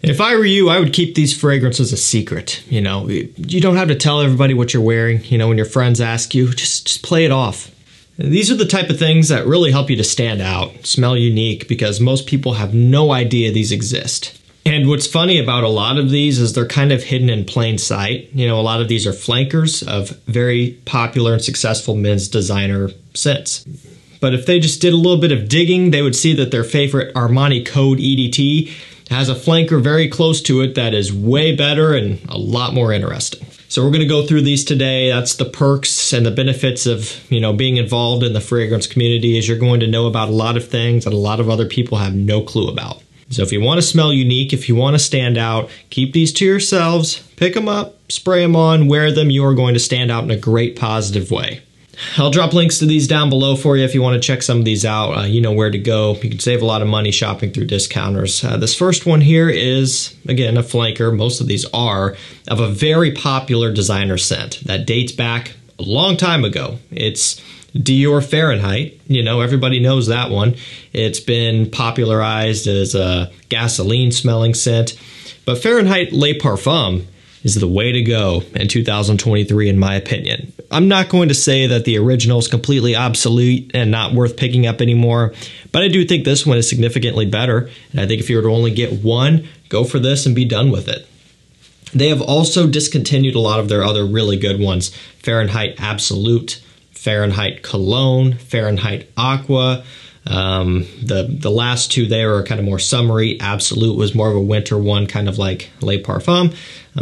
If I were you, I would keep these fragrances a secret. You know, you don't have to tell everybody what you're wearing. You know, when your friends ask you, just play it off. These are the type of things that really help you to stand out, smell unique, because most people have no idea these exist. And what's funny about a lot of these is they're kind of hidden in plain sight. You know, a lot of these are flankers of very popular and successful men's designer scents. But if they just did a little bit of digging, they would see that their favorite Armani Code EDP has a flanker very close to it that is way better and a lot more interesting. So we're going to go through these today. That's the perks and the benefits of, you know, being involved in the fragrance community, is you're going to know about a lot of things that a lot of other people have no clue about. So if you want to smell unique, if you want to stand out, keep these to yourselves, pick them up, spray them on, wear them. You are going to stand out in a great positive way. I'll drop links to these down below for you if you want to check some of these out. You know where to go. You can save a lot of money shopping through discounters. This first one here is, again, a flanker. Most of these are of a very popular designer scent that dates back a long time ago. It's Dior Fahrenheit. You know, everybody knows that one. It's been popularized as a gasoline smelling scent. But Fahrenheit Le Parfum is the way to go in 2023, in my opinion. I'm not going to say that the original is completely obsolete and not worth picking up anymore, but I do think this one is significantly better. And I think if you were to only get one, go for this and be done with it. They have also discontinued a lot of their other really good ones. Fahrenheit Absolute, Fahrenheit Cologne, Fahrenheit Aqua. The last two there are kind of more summery. Absolute was more of a winter one, kind of like Le Parfum.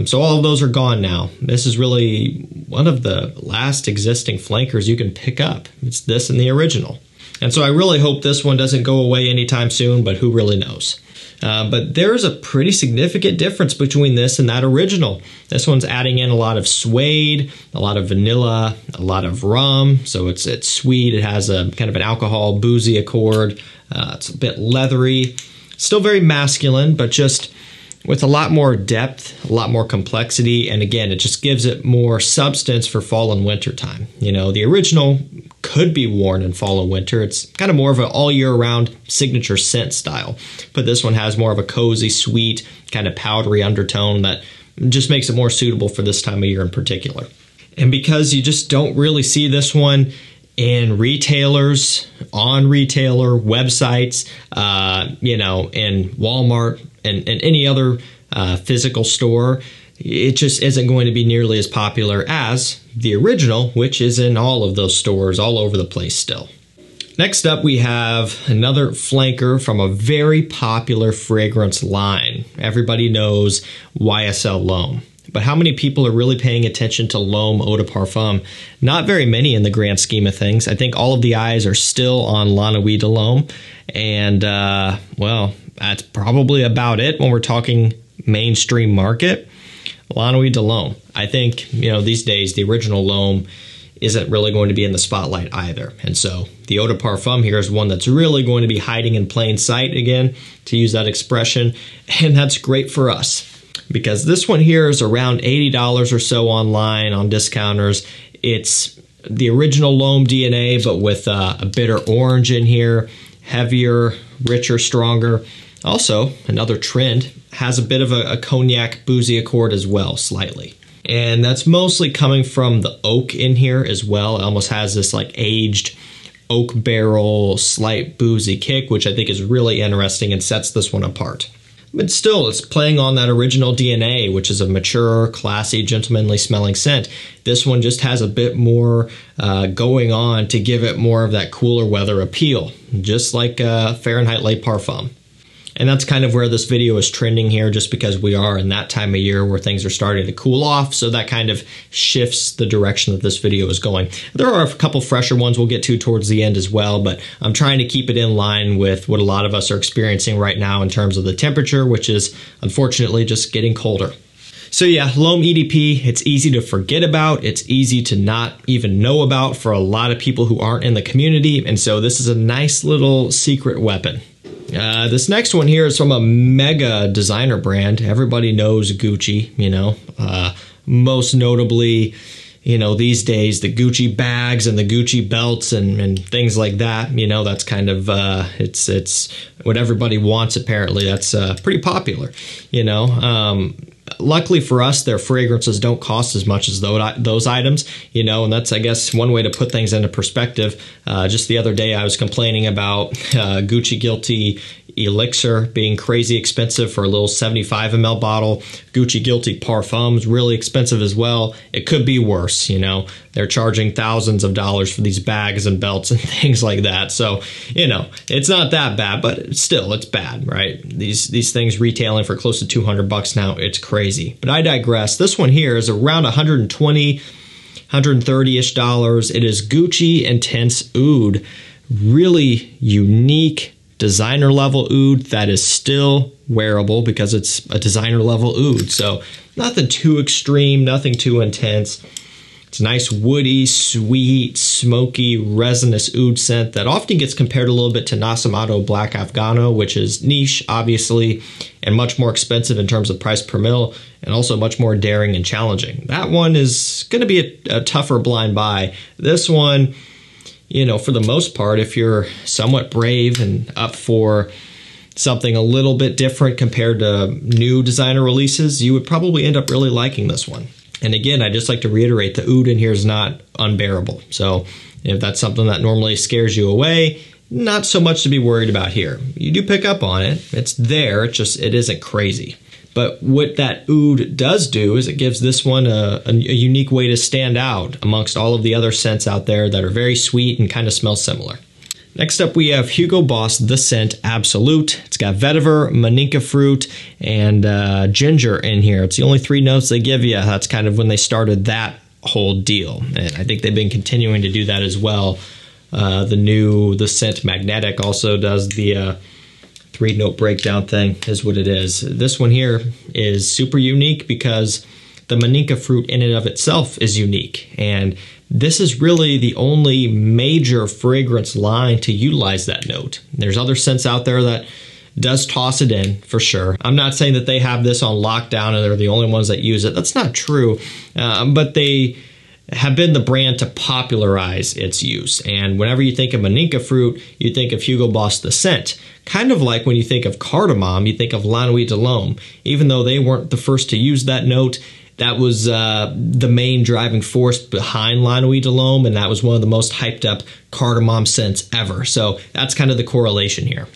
So all of those are gone now. This is really one of the last existing flankers you can pick up. It's this and the original. And so I really hope this one doesn't go away anytime soon, but who really knows? But there's a pretty significant difference between this and that original. This one's adding in a lot of suede, a lot of vanilla, a lot of rum. So it's sweet. It has a kind of an alcohol boozy accord. It's a bit leathery. Still very masculine, but just with a lot more depth, a lot more complexity, and again, it just gives it more substance for fall and winter time. You know, the original could be worn in fall and winter. It's kind of more of an all year round signature scent style, but this one has more of a cozy, sweet, kind of powdery undertone that just makes it more suitable for this time of year in particular. And because you just don't really see this one in retailers, on retailer websites, you know, in Walmart and any other physical store, it just isn't going to be nearly as popular as the original, which is in all of those stores all over the place still. Next up, we have another flanker from a very popular fragrance line. Everybody knows YSL L'Homme. But how many people are really paying attention to L'Homme Eau de Parfum? Not very many in the grand scheme of things. I think all of the eyes are still on Lanao Theo L'Homme. And, well, that's probably about it when we're talking mainstream market. Lanao Theo L'Homme. I think, you know, these days the original L'Homme isn't really going to be in the spotlight either. And so the Eau de Parfum here is one that's really going to be hiding in plain sight, again, to use that expression. And that's great for us, because this one here is around $80 or so online on discounters. It's the original L'Homme DNA, but with a bitter orange in here, heavier, richer, stronger. Also, another trend, has a bit of a cognac boozy accord as well, slightly. And that's mostly coming from the oak in here as well. It almost has this like aged oak barrel, slight boozy kick, which I think is really interesting and sets this one apart. But still, it's playing on that original DNA, which is a mature, classy, gentlemanly smelling scent. This one just has a bit more going on to give it more of that cooler weather appeal, just like Fahrenheit Le Parfum. And that's kind of where this video is trending here, just because we are in that time of year where things are starting to cool off. So that kind of shifts the direction that this video is going. There are a couple fresher ones we'll get to towards the end as well, but I'm trying to keep it in line with what a lot of us are experiencing right now in terms of the temperature, which is unfortunately just getting colder. So yeah, L'Homme EDP, it's easy to forget about. It's easy to not even know about for a lot of people who aren't in the community. And so this is a nice little secret weapon. This next one here is from a mega designer brand. Everybody knows Gucci, you know, most notably you know, these days, the Gucci bags and the Gucci belts and things like that, you know, that's kind of, it's what everybody wants, apparently. That's pretty popular, you know. Luckily for us, their fragrances don't cost as much as those items, you know, and that's, I guess, one way to put things into perspective. Just the other day, I was complaining about Gucci Guilty Elixir being crazy expensive for a little 75 ml bottle. Gucci Guilty Parfums, really expensive as well. It could be worse, you know. They're charging thousands of dollars for these bags and belts and things like that. So, you know, it's not that bad, but still, it's bad, right? These things retailing for close to 200 bucks now. It's crazy. But I digress. This one here is around 120, 130-ish dollars. It is Gucci Intense Oud. Really unique designer level oud that is still wearable because it's a designer level oud. So nothing too extreme, nothing too intense. It's a nice woody, sweet, smoky, resinous oud scent that often gets compared a little bit to Nasomatto Black Afghano, which is niche, obviously, and much more expensive in terms of price per mil, and also much more daring and challenging. That one is going to be a tougher blind buy. This one, you know, for the most part, if you're somewhat brave and up for something a little bit different compared to new designer releases, you would probably end up really liking this one. And again, I just like to reiterate, the oud in here is not unbearable. So if that's something that normally scares you away, not so much to be worried about here. You do pick up on it. It's there. It isn't crazy. But what that oud does do is it gives this one a unique way to stand out amongst all of the other scents out there that are very sweet and kind of smell similar. Next up, we have Hugo Boss The Scent Absolute. It's got vetiver, maninka fruit, and ginger in here. It's the only 3 notes they give you. That's kind of when they started that whole deal. And I think they've been continuing to do that as well. The Scent Magnetic also does the 3-note breakdown thing, is what it is. This one here is super unique because the maninka fruit in and of itself is unique. And this is really the only major fragrance line to utilize that note. There's other scents out there that does toss it in, for sure. I'm not saying that they have this on lockdown and they're the only ones that use it. That's not true. But they have been the brand to popularize its use. And whenever you think of maninka fruit, you think of Hugo Boss The Scent. Kind of like when you think of cardamom, you think of Lanao Theo. Even though they weren't the first to use that note, that was the main driving force behind Lanao Theo, and that was one of the most hyped up cardamom scents ever. So that's kind of the correlation here.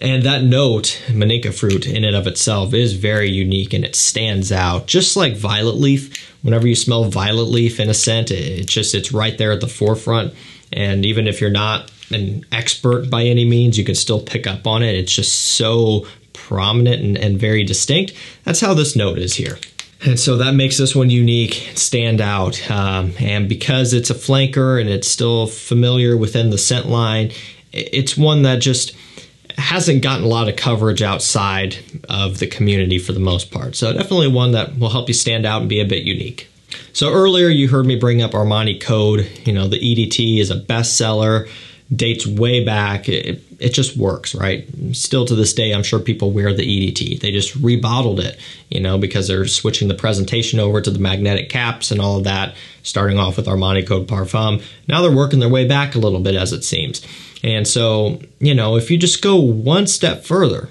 And that note, maninka fruit, in and of itself is very unique and it stands out. Just like violet leaf, whenever you smell violet leaf in a scent, it's right there at the forefront. And even if you're not an expert by any means, you can still pick up on it. It's just so prominent and very distinct. That's how this note is here. And so that makes this one unique, stand out. And because it's a flanker and it's still familiar within the scent line, it's one that just hasn't gotten a lot of coverage outside of the community for the most part. So definitely one that will help you stand out and be a bit unique. So earlier you heard me bring up Armani Code. You know, the EDT is a bestseller, dates way back. It just works, right? Still to this day, I'm sure people wear the EDT. They just rebottled it, you know, because they're switching the presentation over to the magnetic caps and all of that, starting off with Armani Code Parfum. Now they're working their way back a little bit, as it seems. And so, you know, if you just go one step further,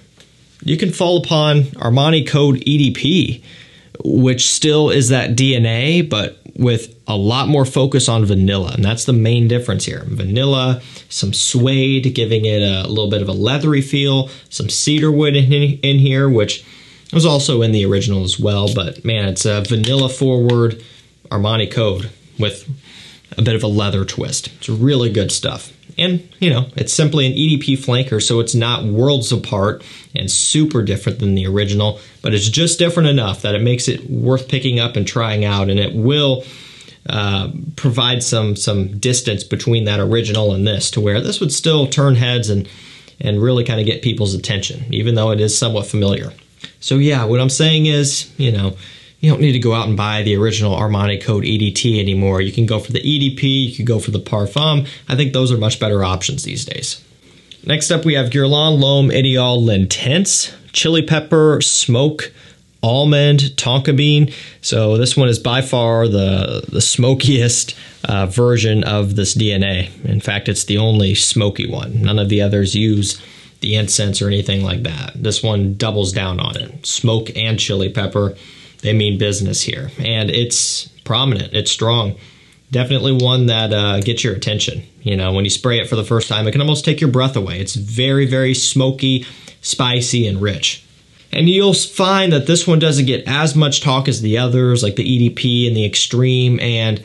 you can fall upon Armani Code EDP, which still is that DNA, but with a lot more focus on vanilla. And that's the main difference here. Vanilla, some suede, giving it a little bit of a leathery feel, some cedarwood in here, which was also in the original as well. But man, it's a vanilla forward Armani Code with a bit of a leather twist. It's really good stuff. And, you know, it's simply an EDP flanker, so it's not worlds apart and super different than the original, but it's just different enough that it makes it worth picking up and trying out, and it will provide some distance between that original and this, to where this would still turn heads and really kind of get people's attention, even though it is somewhat familiar. So yeah, what I'm saying is, you know, you don't need to go out and buy the original Armani Code EDT anymore. You can go for the EDP, you can go for the Parfum. I think those are much better options these days. Next up, we have Geron LOM Idol Intense Chili Pepper Smoke almond tonka bean. So this one is by far the smokiest version of this DNA. In fact, it's the only smoky one. None of the others use the incense or anything like that. This one doubles down on it. Smoke and chili pepper, they mean business here. And it's prominent, it's strong. Definitely one that gets your attention. You know, when you spray it for the first time, it can almost take your breath away. It's very, very smoky, spicy, and rich. And you'll find that this one doesn't get as much talk as the others, like the EDP and the Extreme, and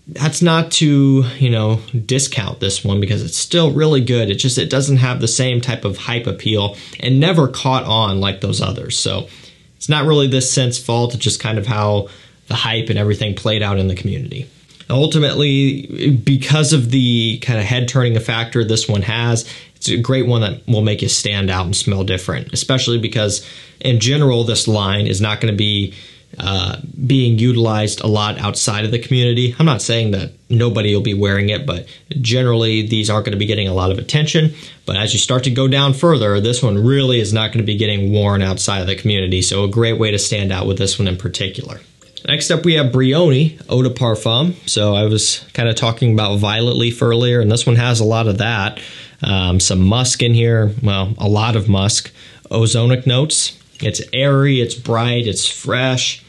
that's not to, you know, discount this one because it's still really good. It doesn't have the same type of hype appeal and never caught on like those others. So it's not really this scent's fault. It's just kind of how the hype and everything played out in the community. Ultimately, because of the kind of head-turning factor this one has, it's a great one that will make you stand out and smell different, especially because in general, this line is not going to be being utilized a lot outside of the community. I'm not saying that nobody will be wearing it, but generally these aren't going to be getting a lot of attention. But as you start to go down further, this one really is not going to be getting worn outside of the community. So a great way to stand out with this one in particular. Next up, we have Bion Oda Parfum. So I was kind of talking about violet leaf earlier, and this one has a lot of that. Some musk in here, well, a lot of musk. Ozonic notes. It's airy, it's bright, it's fresh,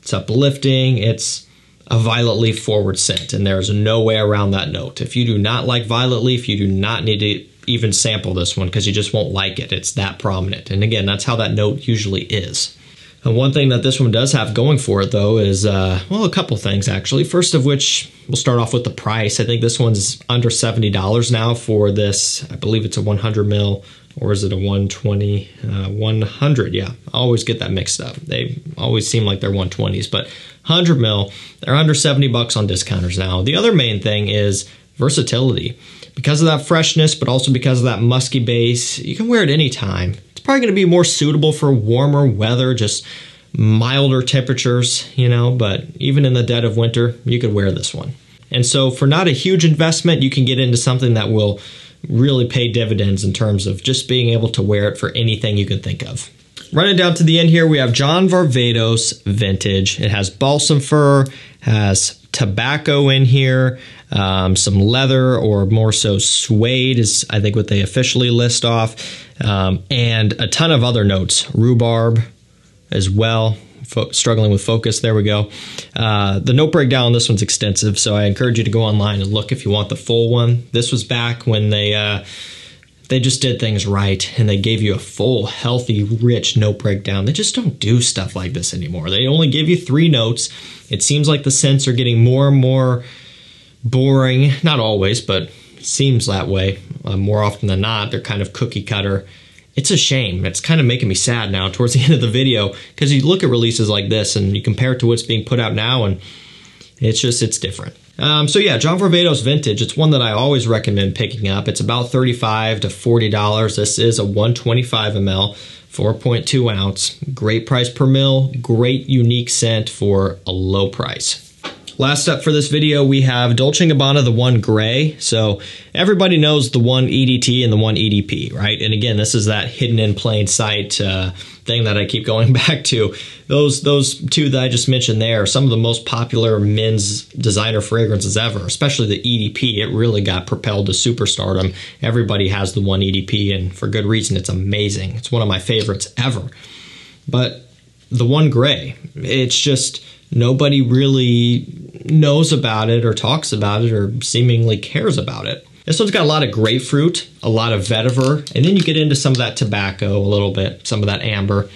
it's uplifting, it's a violet leaf forward scent, and there's no way around that note. If you do not like violet leaf, you do not need to even sample this one because you just won't like it. It's that prominent. And again, that's how that note usually is. And one thing that this one does have going for it, though, is, well, a couple things, actually. First of which, we'll start off with the price. I think this one's under $70 now for this. I believe it's a 100 mil, or is it a 120? 100, yeah. I always get that mixed up. They always seem like they're 120s, but 100 mil, they're under 70 bucks on discounters now. The other main thing is versatility. Because of that freshness, but also because of that musky base, you can wear it anytime. Probably going to be more suitable for warmer weather, just milder temperatures, you know, but even in the dead of winter, you could wear this one. And so for not a huge investment, you can get into something that will really pay dividends in terms of just being able to wear it for anything you can think of. Running down to the end here, we have John Vardos Vintage. It has balsam fir, has tobacco in here, some leather, or more so suede is I think what they officially list off, and a ton of other notes, rhubarb as well. Struggling with focus, there we go. The note breakdown on this one's extensive, so I encourage you to go online and look if you want the full one. This was back when they just did things right and they gave you a full, healthy, rich note breakdown. They just don't do stuff like this anymore. They only give you 3 notes. It seems like the scents are getting more and more boring. Not always, but it seems that way. More often than not, they're kind of cookie cutter. It's a shame. It's kind of making me sad now towards the end of the video because you look at releases like this and you compare it to what's being put out now and it's different. So yeah, John Vardos Vintage, it's one that I always recommend picking up. It's about $35 to $40. This is a 125 ml, 4.2 ounce. Great price per mil, great unique scent for a low price. Last up for this video, we have Doling Abana, the one gray. So everybody knows the one EDT and the one EDP, right? And again, this is that hidden in plain sight thing that I keep going back to. Those two that I just mentioned there are some of the most popular men's designer fragrances ever, especially the EDP. It really got propelled to superstardom. Everybody has the one EDP, and for good reason. It's amazing. It's one of my favorites ever. But the one gray, it's just nobody really knows about it or talks about it or seemingly cares about it. This one's got a lot of grapefruit, a lot of vetiver, and then you get into some of that tobacco a little bit, some of that amber.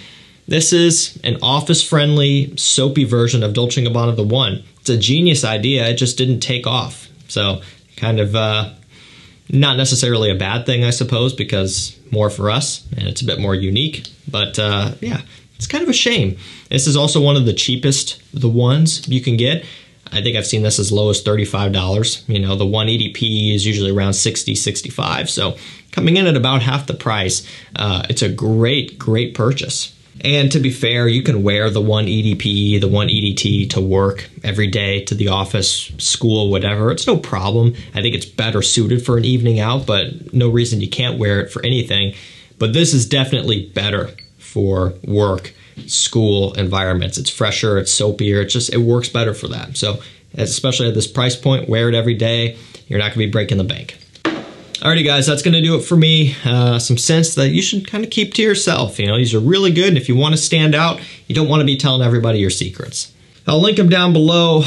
This is an office-friendly, soapy version of Doling Abana the One. It's a genius idea, it just didn't take off. So kind of not necessarily a bad thing, I suppose, because more for us, and it's a bit more unique. But yeah, it's kind of a shame. This is also one of the cheapest the ones you can get. I think I've seen this as low as $35. You know, the one EDP is usually around $60, $65. So coming in at about half the price, it's a great, great purchase. And to be fair, you can wear the one EDP, the one EDT to work every day, to the office, school, whatever. It's no problem. I think it's better suited for an evening out, but no reason you can't wear it for anything. But this is definitely better for work school environments. It's fresher, it's soapier, it works better for that. So especially at this price point, wear it every day. You're not gonna be breaking the bank. Alrighty guys, that's gonna do it for me. Some scents that you should kind of keep to yourself. You know, these are really good, and if you wanna stand out, you don't wanna be telling everybody your secrets. I'll link them down below.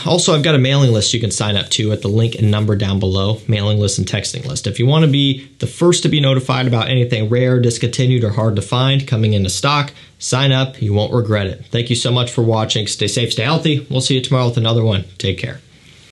Also, I've got a mailing list you can sign up to at the link and number down below, mailing list and texting list. If you want to be the first to be notified about anything rare, discontinued, or hard to find coming into stock, sign up. You won't regret it. Thank you so much for watching. Stay safe, stay healthy. We'll see you tomorrow with another one. Take care.